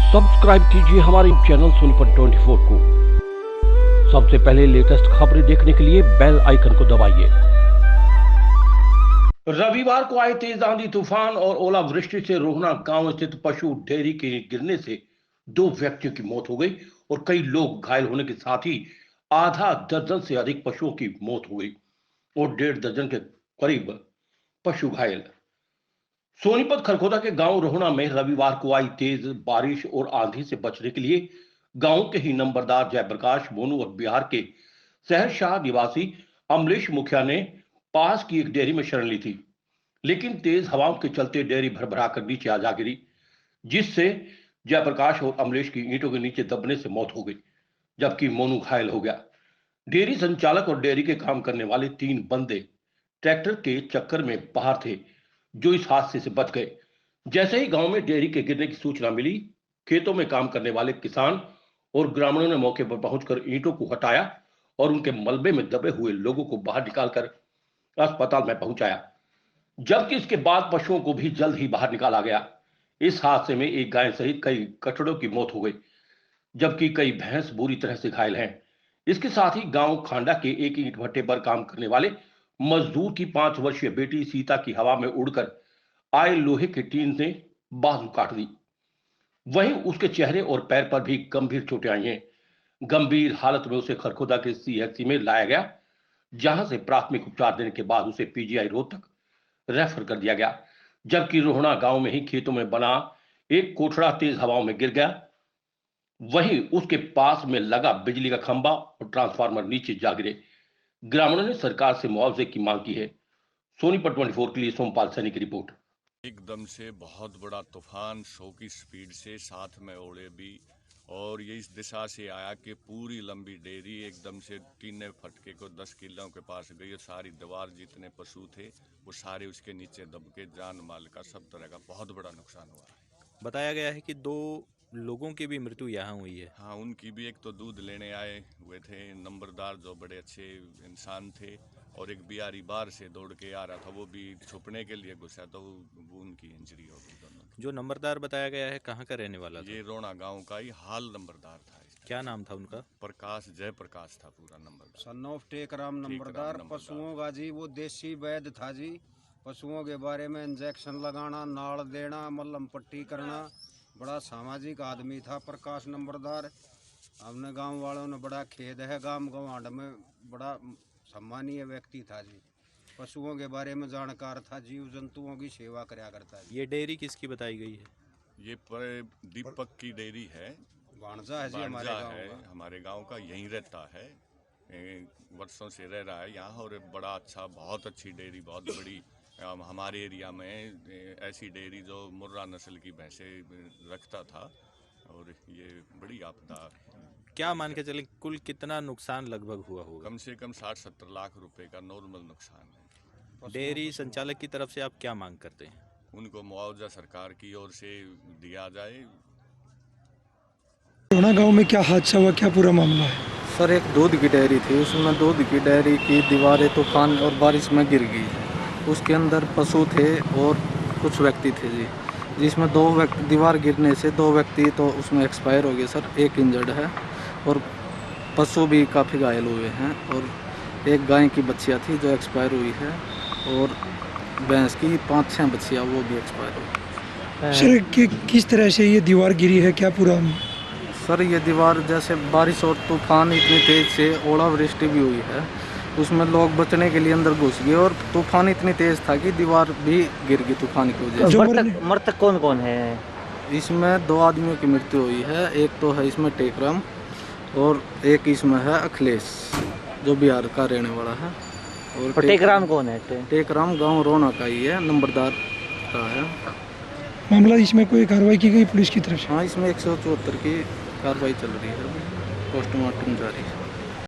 Subscribe कीजिए हमारे channel Sonipat 24 को। सबसे पहले लेटेस्ट खबरें देखने के लिए बेल आइकन को दबाइए। रविवार को आए तेज आंधी तूफान और ओलावृष्टि से रोहना गांव स्थित पशु डेयरी के गिरने से 2 व्यक्तियों की मौत हो गई और कई लोग घायल होने के साथ ही आधा दर्जन से अधिक पशुओं की मौत हो गई और 1.5 दर्जन के करीब पशु घायल। सोनीपत खरखोदा के गांव रोहना में रविवार को आई तेज बारिश और आंधी से बचने के लिए गांव के ही नंबरदार जयप्रकाश मोनू और बिहार के सहरशाह निवासी अमलेश मुखिया ने पास की एक डेयरी में शरण ली थी, लेकिन तेज हवाओं के चलते डेयरी भरभरा कर नीचे आ जा गिरी, जिससे जयप्रकाश और अमलेश की ईंटों के नीचे दबने से मौत हो गई, जबकि मोनू घायल हो गया। डेयरी संचालक और डेयरी के काम करने वाले 3 बंदे ट्रैक्टर के चक्कर में बाहर थे, जो इस हादसे से बच गए। जैसे ही गांव में डेयरी के गिरने की सूचना मिली, खेतों में काम करने वाले किसान और ग्रामीणों ने मौके पर पहुंचकर ईंटों को हटाया और उनके मलबे में दबे हुए लोगों को बाहर निकालकर अस्पताल में पहुंचाया, जबकि इसके बाद पशुओं को भी जल्द ही बाहर निकाला गया। इस हादसे में एक गाय सहित कई कचड़ों की मौत हो गई, जबकि कई भैंस बुरी तरह से घायल हैं। इसके साथ ही गांव खांडा के एक ईंट भट्टे पर काम करने वाले मजदूर की 5 वर्षीय बेटी सीता की हवा में उड़कर आए लोहे के टीन ने बाजू काट दी। वहीं उसके चेहरे और पैर पर भी गंभीर चोटें आई हैं। गंभीर हालत में उसे खरखोदा के सीएचसी में लाया गया, जहां से प्राथमिक उपचार देने के बाद उसे पीजीआई रोहतक रेफर कर दिया गया, जबकि रोहना गांव में ही खेतों में बना एक कोठड़ा तेज हवाओं में गिर गया। वहीं उसके पास में लगा बिजली का खंभा और ट्रांसफार्मर नीचे जा गिरे। ग्रामीणों ने सरकार से मुआवजे की मांग की है। सोनीपत 24 के लिए सोमपाल सैनी की रिपोर्ट। एकदम से बहुत बड़ा तूफान 100 की स्पीड से साथ में ओले भी, और ये इस दिशा से आया कि पूरी लंबी डेयरी एकदम से टीने फटके को 10 किलों के पास गई और सारी दीवार जितने पशु थे वो सारे उसके नीचे दब के जान माल का सब तरह का बहुत बड़ा नुकसान हुआ है। बताया गया है कि 2 लोगों की भी मृत्यु यहाँ हुई है। हाँ, उनकी भी। एक तो दूध लेने आए हुए थे नंबरदार, जो बड़े अच्छे इंसान थे, और एक बिहारी बाहर से दौड़ के आ रहा था, वो भी छुपने के लिए घुसा तो वो उनकी इंजरी हो गई दोनों। जो नंबरदार बताया गया है कहाँ का रहने वाला था? ये रोना गांव का ही हाल नंबरदार था। क्या नाम था उनका? प्रकाश, जयप्रकाश था पूरा नंबर। सन ऑफ टेकराम नंबरदार। पशुओं का जी वो देसी वैद्य था जी। पशुओं के बारे में इंजेक्शन लगाना, नाड़ देना, मलहम पट्टी करना, बड़ा सामाजिक आदमी था प्रकाश नंबरदार। हमने गांव वालों ने बड़ा खेद है, गांव गवांड में बड़ा सम्मानीय व्यक्ति था जी। पशुओं के बारे में जानकार था, जीव जंतुओं की सेवा कराया करता है। ये डेयरी किसकी बताई गई है? ये पर दीपक की डेयरी है, भाणजा है जी हमारे गांव का, यहीं रहता है, वर्षों से रह रहा है यहाँ, और बड़ा अच्छा, बहुत अच्छी डेयरी, बहुत बड़ी। हमारे एरिया में ऐसी डेयरी जो मुर्रा नस्ल की भैंसें रखता था, और ये बड़ी आपदा। क्या मान के चले कुल कितना नुकसान लगभग हुआ होगा? कम से कम 60-70 लाख रुपए का नॉर्मल नुकसान है। डेयरी संचालक की तरफ से आप क्या मांग करते हैं? उनको मुआवजा सरकार की ओर से दिया जाए। रोहना गांव में क्या हादसा हुआ, क्या पूरा मामला है? सर, एक दूध की डेयरी थी, उसमें दूध की डेयरी की दीवारें तूफान और बारिश में गिर गई। उसके अंदर पशु थे और कुछ व्यक्ति थे जी, जिसमें 2 व्यक्ति, दीवार गिरने से 2 व्यक्ति तो उसमें एक्सपायर हो गए सर, एक इंजर्ड है और पशु भी काफ़ी घायल हुए हैं, और एक गाय की बच्चियाँ थी जो एक्सपायर हुई है, और भैंस की 5-6 बच्चियाँ वो भी एक्सपायर हुई। सर, किस तरह से ये दीवार गिरी है, क्या पूरा? सर, ये दीवार जैसे बारिश और तूफान इतनी तेज़ से ओलावृष्टि भी हुई है, उसमें लोग बचने के लिए अंदर घुस गए और तूफान इतनी तेज़ था कि दीवार भी गिर गई तूफान की वजह से। मृतक कौन कौन है? इसमें 2 आदमियों की मृत्यु हुई है। एक तो है इसमें टेकराम और एक इसमें है अखिलेश, जो बिहार का रहने वाला है। और टेकराम कौन है? टेकराम गांव रोहना का ही है, नंबरदार का है। मामला, इसमें कोई कार्रवाई की गई पुलिस की तरफ से? हाँ, इसमें 174 की कार्रवाई चल रही है, पोस्टमार्टम जारी है।